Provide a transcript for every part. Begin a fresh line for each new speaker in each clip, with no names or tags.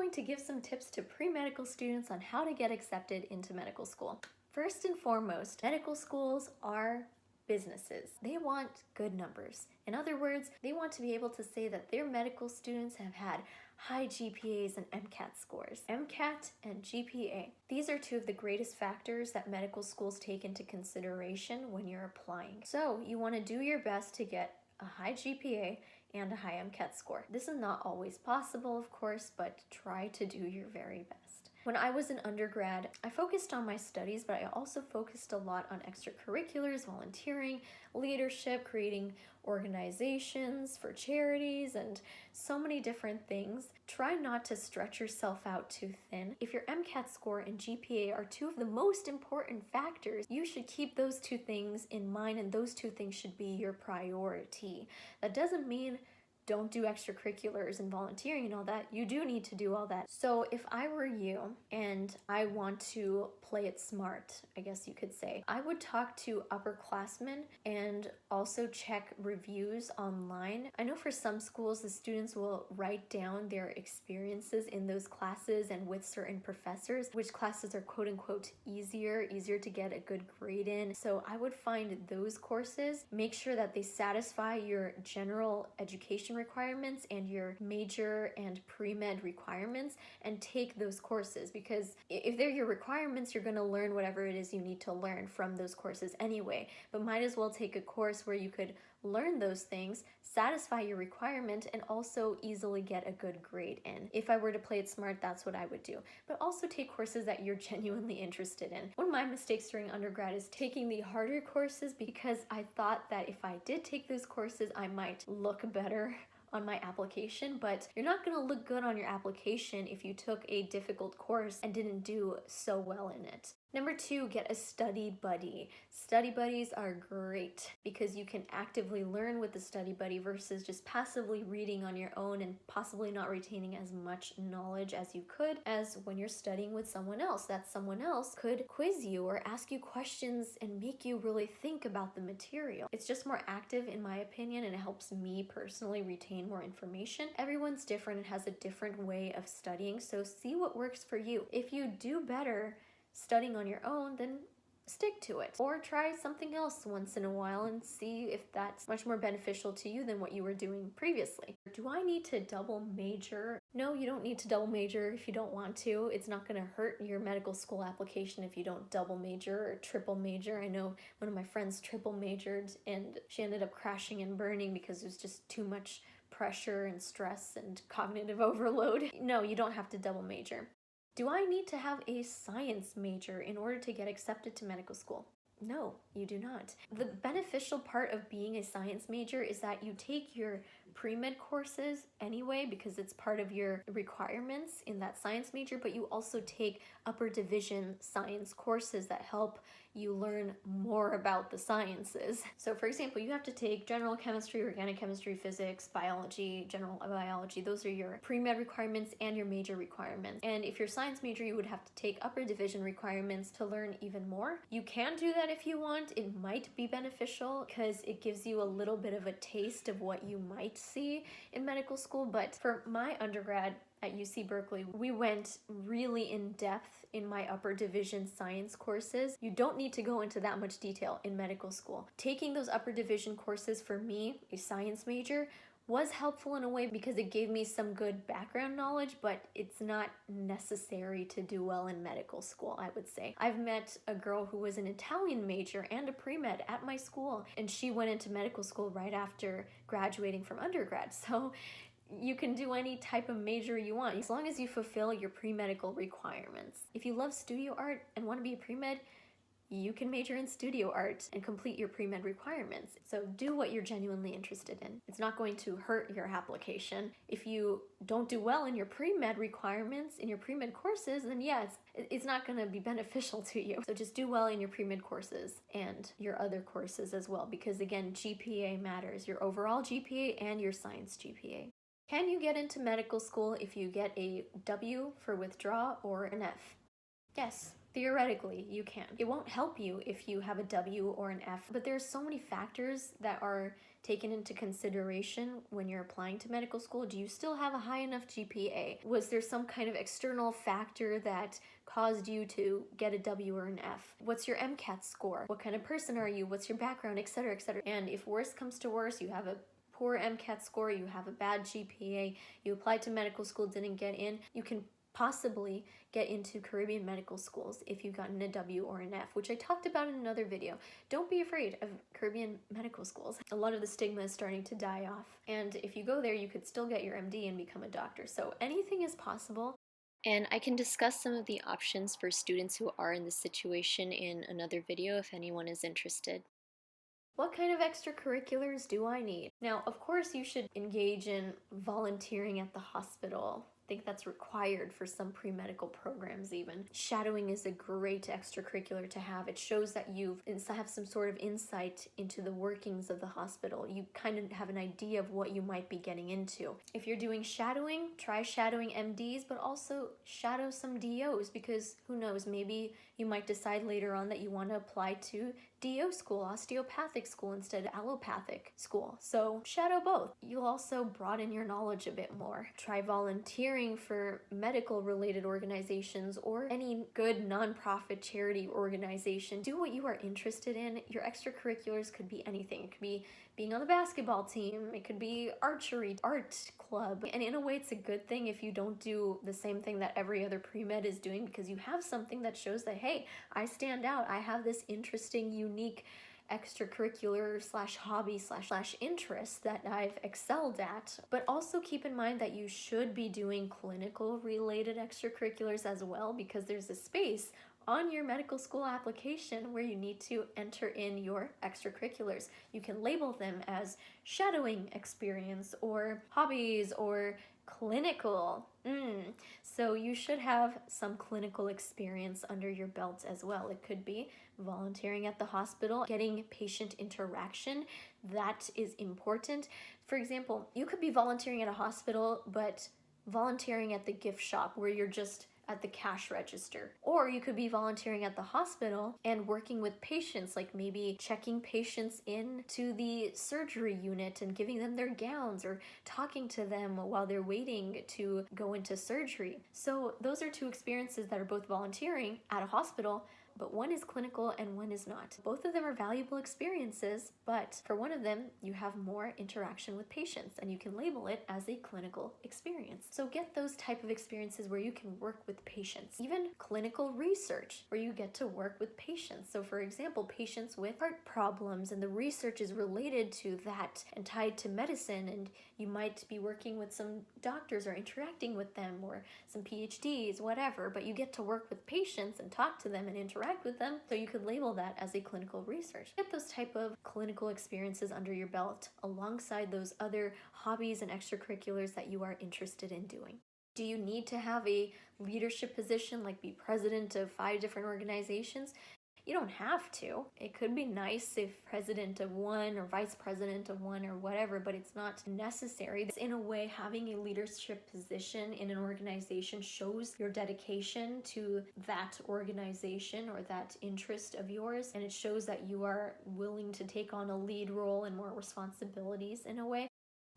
going to give some tips to pre-medical students on how to get accepted into medical school. First and foremost, medical schools are businesses. They want good numbers. In other words, they want to be able to say that their medical students have had high GPAs and MCAT scores. MCAT and GPA. These are two of the greatest factors that medical schools take into consideration when you're applying. So you want to do your best to get a high GPA and a high MCAT score. This is not always possible, of course, but try to do your very best. When I was an undergrad, I focused on my studies, but I also focused a lot on extracurriculars, volunteering, leadership, creating organizations for charities, and so many different things. Try not to stretch yourself out too thin. If your MCAT score and GPA are two of the most important factors, you should keep those two things in mind, and those two things should be your priority. That doesn't mean don't do extracurriculars and volunteering and all that. You do need to do all that. So if I were you and I want to play it smart, I guess you could say, I would talk to upperclassmen and also check reviews online. I know for some schools, the students will write down their experiences in those classes and with certain professors, which classes are quote unquote easier to get a good grade in. So I would find those courses, make sure that they satisfy your general education requirements and your major and pre-med requirements, and take those courses, because if they're your requirements, you're going to learn whatever it is you need to learn from those courses anyway, but might as well take a course where you could learn those things, satisfy your requirement, and also easily get a good grade in. If I were to play it smart, that's what I would do. But also take courses that you're genuinely interested in. One of my mistakes during undergrad is taking the harder courses, because I thought that if I did take those courses, I might look better on my application, but you're not going to look good on your application if you took a difficult course and didn't do so well in it. Number 2, get a study buddy. Study buddies are great because you can actively learn with the study buddy versus just passively reading on your own and possibly not retaining as much knowledge as you could as when you're studying with someone else. That someone else could quiz you or ask you questions and make you really think about the material. It's just more active in my opinion, and it helps me personally retain more information. Everyone's different and has a different way of studying, so see what works for you. If you do better studying on your own, then stick to it, or try something else once in a while and see if that's much more beneficial to you than what you were doing previously. Do I need to double major? No, you don't need to double major if you don't want to. It's not going to hurt your medical school application if you don't double major or triple major. I know one of my friends triple majored and she ended up crashing and burning because it was just too much pressure and stress and cognitive overload. No, you don't have to double major. Do I need to have a science major in order to get accepted to medical school? No, you do not. The beneficial part of being a science major is that you take your pre-med courses anyway because it's part of your requirements in that science major, but you also take upper division science courses that help you learn more about the sciences. So for example, you have to take general chemistry, organic chemistry, physics, biology, general biology. Those are your pre-med requirements and your major requirements. And if you're science major, you would have to take upper division requirements to learn even more. You can do that if you want. It might be beneficial because it gives you a little bit of a taste of what you might see in medical school. But for my undergrad at UC Berkeley, we went really in depth in my upper division science courses. You don't need to go into that much detail in medical school. Taking those upper division courses for me, a science major, was helpful in a way because it gave me some good background knowledge, but it's not necessary to do well in medical school, I would say. I've met a girl who was an Italian major and a pre-med at my school, and she went into medical school right after graduating from undergrad. So you can do any type of major you want as long as you fulfill your pre-medical requirements. If you love studio art and want to be a pre-med, you can major in studio art and complete your pre-med requirements. So do what you're genuinely interested in. It's not going to hurt your application. If you don't do well in your pre-med requirements, in your pre-med courses, then yeah, it's not going to be beneficial to you. So just do well in your pre-med courses and your other courses as well, because again, GPA matters, your overall GPA and your science GPA. Can you get into medical school if you get a W for withdraw or an F? Yes. Theoretically, you can. It won't help you if you have a W or an F, but there's so many factors that are taken into consideration when you're applying to medical school? Do you still have a high enough GPA? Was there some kind of external factor that caused you to get a W or an F? What's your MCAT score? What kind of person are you? What's your background, etc., etc.? And if worse comes to worse, you have a poor MCAT score, you have a bad GPA, you applied to medical school, didn't get in, you can possibly get into Caribbean medical schools if you've gotten a W or an F, which I talked about in another video. Don't be afraid of Caribbean medical schools. A lot of the stigma is starting to die off. And if you go there, you could still get your MD and become a doctor. So anything is possible. And I can discuss some of the options for students who are in this situation in another video if anyone is interested. What kind of extracurriculars do I need? Now, of course, you should engage in volunteering at the hospital. I think that's required for some pre-medical programs even. Shadowing is a great extracurricular to have. It shows that you have some sort of insight into the workings of the hospital. You kind of have an idea of what you might be getting into. If you're doing shadowing, try shadowing MDs, but also shadow some DOs, because who knows, maybe you might decide later on that you want to apply to DO school, osteopathic school, instead of allopathic school. So shadow both. You'll also broaden your knowledge a bit more. Try volunteering for medical related organizations or any good nonprofit charity organization. Do what you are interested in. Your extracurriculars could be anything. It could be being on the basketball team, it could be archery, art club. And in a way, it's a good thing if you don't do the same thing that every other pre-med is doing, because you have something that shows that, hey, I stand out. I have this interesting, unique extracurricular slash hobby slash interest that I've excelled at. But also keep in mind that you should be doing clinical related extracurriculars as well, because there's a space on your medical school application where you need to enter in your extracurriculars. You can label them as shadowing experience or hobbies or clinical. So you should have some clinical experience under your belt as well. It could be volunteering at the hospital, getting patient interaction. That is important. For example, you could be volunteering at a hospital, but volunteering at the gift shop where you're just at the cash register. Or you could be volunteering at the hospital and working with patients, like maybe checking patients in to the surgery unit and giving them their gowns or talking to them while they're waiting to go into surgery. So those are two experiences that are both volunteering at a hospital, but one is clinical and one is not. Both of them are valuable experiences, but for one of them, you have more interaction with patients and you can label it as a clinical experience. So get those type of experiences where you can work with patients. Even clinical research, where you get to work with patients. So for example, patients with heart problems, and the research is related to that and tied to medicine, and you might be working with some doctors or interacting with them, or some PhDs, whatever, but you get to work with patients and talk to them and interact with them, so you could label that as a clinical research. Get those type of clinical experiences under your belt alongside those other hobbies and extracurriculars that you are interested in doing. Do you need to have a leadership position, like be president of 5 different organizations? You don't have to. It could be nice if president of one or vice president of one or whatever, but it's not necessary. In a way, having a leadership position in an organization shows your dedication to that organization or that interest of yours, and it shows that you are willing to take on a lead role and more responsibilities in a way.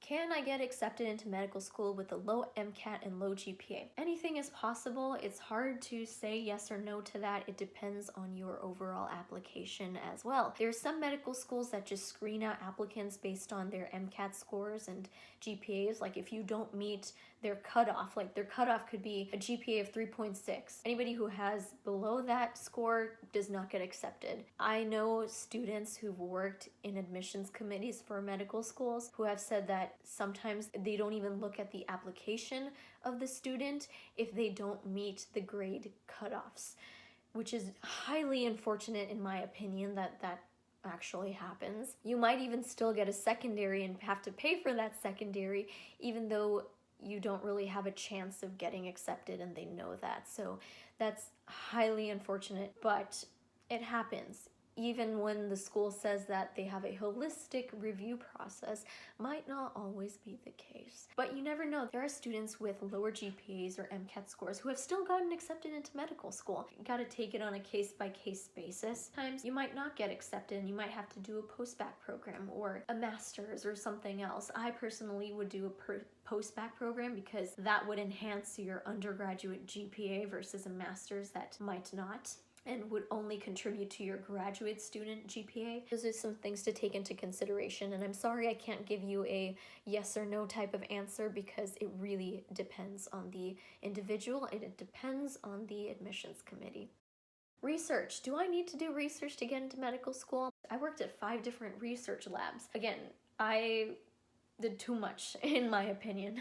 Can I get accepted into medical school with a low MCAT and low GPA? Anything is possible. It's hard to say yes or no to that. It depends on your overall application as well. There are some medical schools that just screen out applicants based on their MCAT scores and GPAs. Like if you don't meet their cutoff, like their cutoff could be a GPA of 3.6. Anybody who has below that score does not get accepted. I know students who've worked in admissions committees for medical schools who have said that sometimes they don't even look at the application of the student if they don't meet the grade cutoffs, which is highly unfortunate in my opinion that actually happens. You might even still get a secondary and have to pay for that secondary, even though you don't really have a chance of getting accepted and they know that. So that's highly unfortunate, but it happens. even when the school says that they have a holistic review process, might not always be the case. But you never know. There are students with lower GPAs or MCAT scores who have still gotten accepted into medical school. You gotta take it on a case-by-case basis. Sometimes you might not get accepted and you might have to do a post-bac program or a master's or something else. I personally would do a post-bac program because that would enhance your undergraduate GPA versus a master's that might not, and would only contribute to your graduate student GPA. Those are some things to take into consideration, and I'm sorry I can't give you a yes or no type of answer because it really depends on the individual and it depends on the admissions committee. Research. Do I need to do research to get into medical school? I worked at 5 different research labs. Again, I did too much in my opinion.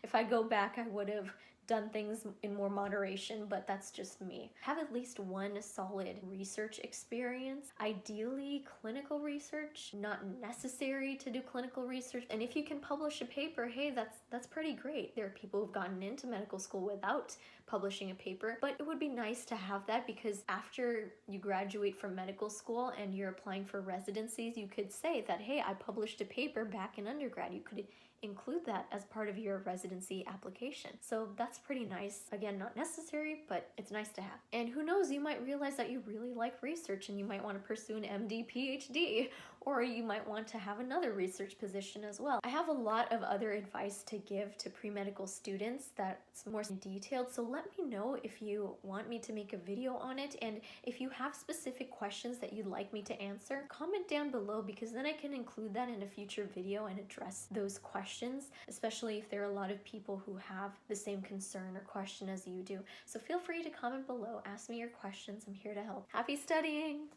If I go back, I would have done things in more moderation, but that's just me. Have at least one solid research experience, ideally clinical research, not necessary to do clinical research. And if you can publish a paper, hey, that's pretty great. There are people who've gotten into medical school without publishing a paper, but it would be nice to have that because after you graduate from medical school and you're applying for residencies, you could say that, hey, I published a paper back in undergrad. You could include that as part of your residency application. So that's pretty nice. Again, not necessary, but it's nice to have. And who knows, you might realize that you really like research and you might want to pursue an MD, PhD, or you might want to have another research position as well. I have a lot of other advice to give to pre-medical students that's more detailed, so let me know if you want me to make a video on it, and if you have specific questions that you'd like me to answer, comment down below because then I can include that in a future video and address those questions, especially if there are a lot of people who have the same concern or question as you do. So feel free to comment below, ask me your questions, I'm here to help. Happy studying!